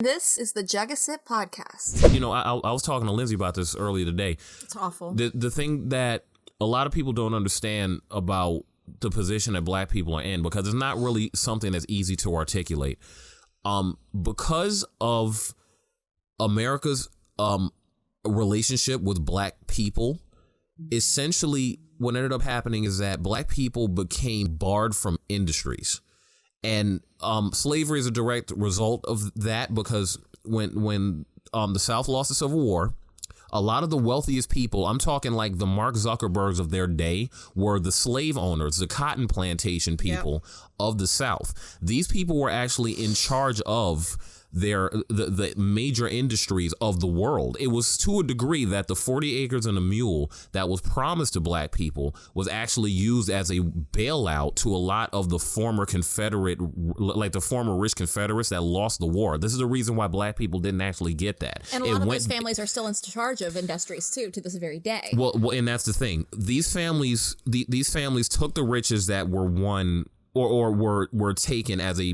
This is the Jug O Sip podcast. You know, I was talking to Lindsay about this earlier today. It's awful. The thing that a lot of people don't understand about the position that black people are in, because it's not really something that's easy to articulate. Because of America's relationship with black people, essentially what ended up happening is that black people became barred from industries. And slavery is a direct result of that, because when the South lost the Civil War, a lot of the wealthiest people, I'm talking like the Mark Zuckerbergs of their day, were the slave owners, the cotton plantation people of the South. These people were actually in charge of the major industries of the world. It was to a degree that the 40 acres and a mule that was promised to black people was actually used as a bailout to a lot of the former Confederate, like the former rich Confederates that lost the war. This is the reason why black people didn't actually get that. And a lot of those families are still in charge of industries too, to this very day. Well, and that's the thing. These families took the riches that were won or were taken as a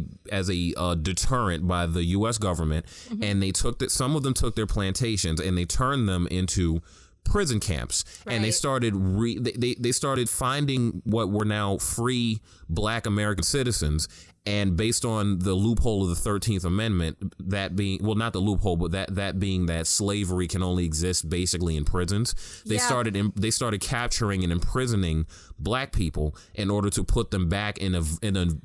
deterrent by the U.S. government, and they took that. Some of them took their plantations and they turned them into prison camps, and they started they started finding what were now free black American citizens. And based on the loophole of the 13th Amendment, that being, well, not the loophole, but that being that slavery can only exist basically in prisons, they started capturing and imprisoning black people in order to put them back in a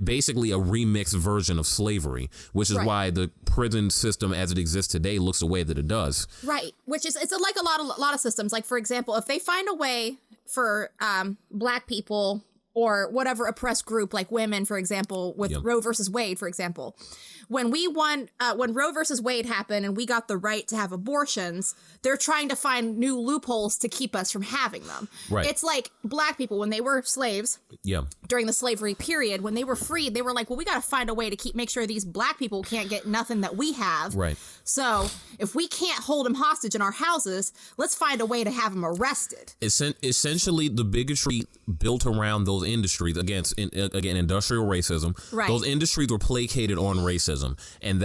basically a remixed version of slavery, which is why the prison system as it exists today looks the way that it does. Right, which is it's like a lot of systems. Like, for example, if they find a way for black people or whatever oppressed group, like women, for example, with Roe versus Wade, for example. When we won, when Roe versus Wade happened and we got the right to have abortions, they're trying to find new loopholes to keep us from having them. Right. It's like black people, when they were slaves during the slavery period, when they were freed, they were like, well, we got to find a way to make sure these black people can't get nothing that we have. Right. So if we can't hold them hostage in our houses, let's find a way to have them arrested. Essentially, the bigotry built around those industries, again, industrial racism. Right. Those industries were placated on racism. And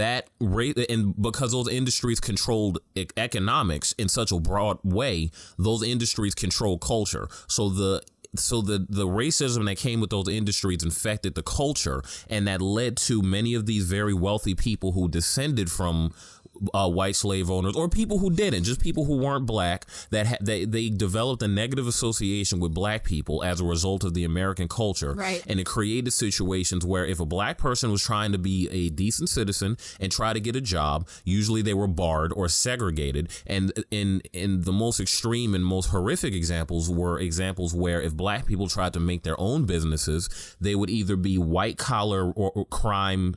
because those industries controlled economics in such a broad way, those industries control culture. So the racism that came with those industries infected the culture, and that led to many of these very wealthy people who descended from white slave owners, or people who didn't, just people who weren't black, that they developed a negative association with black people as a result of the American culture. Right. And it created situations where if a black person was trying to be a decent citizen and try to get a job, usually they were barred or segregated. And in the most extreme and most horrific examples were examples where if black people tried to make their own businesses, they would either be white collar or crime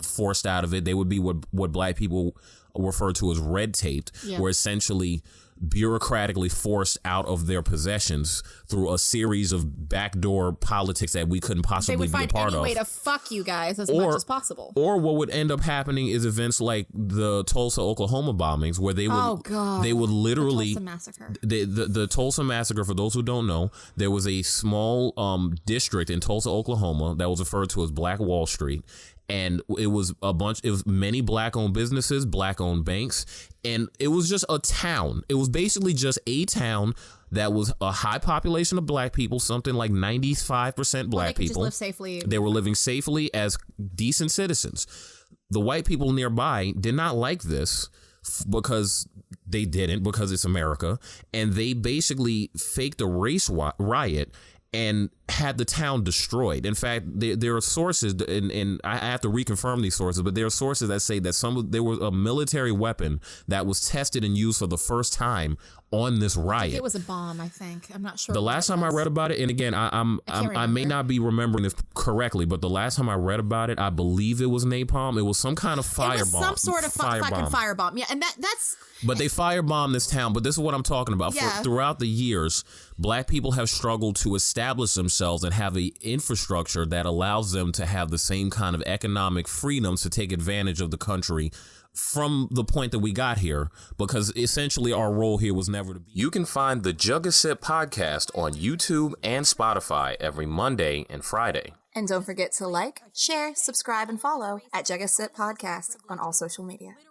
forced out of it. They would be what black people refer to as red taped, where essentially bureaucratically forced out of their possessions through a series of backdoor politics that we couldn't possibly be a part of. They would find any way to fuck you guys as much as possible. Or what would end up happening is events like the Tulsa, Oklahoma bombings, where they would literally the Tulsa massacre. The Tulsa massacre, for those who don't know, there was a small district in Tulsa, Oklahoma that was referred to as Black Wall Street. And it was many black-owned businesses, black-owned banks, and it was just a town. It was basically just a town that was a high population of black people, something like 95% black people. Just live safely. They were living safely as decent citizens. The white people nearby did not like this because it's America, and they basically faked a race riot and had the town destroyed. In fact, there are sources, and I have to reconfirm these sources, but there are sources that say that there was a military weapon that was tested and used for the first time on this riot. It was a bomb, I think. I'm not sure. The last time I read about it, and again, I may not be remembering this correctly, but the last time I read about it, I believe it was napalm. It was some kind of firebomb. It was some sort of fucking firebomb. Yeah, and that's... But they firebombed this town. But this is what I'm talking about. Yeah. Throughout the years, black people have struggled to establish themselves and have an infrastructure that allows them to have the same kind of economic freedoms to take advantage of the country from the point that we got here, because essentially our role here was never to be. You can find the Jug O Sip podcast on YouTube and Spotify every Monday and Friday. And don't forget to like, share, subscribe, and follow at Jug O Sip Podcast on all social media.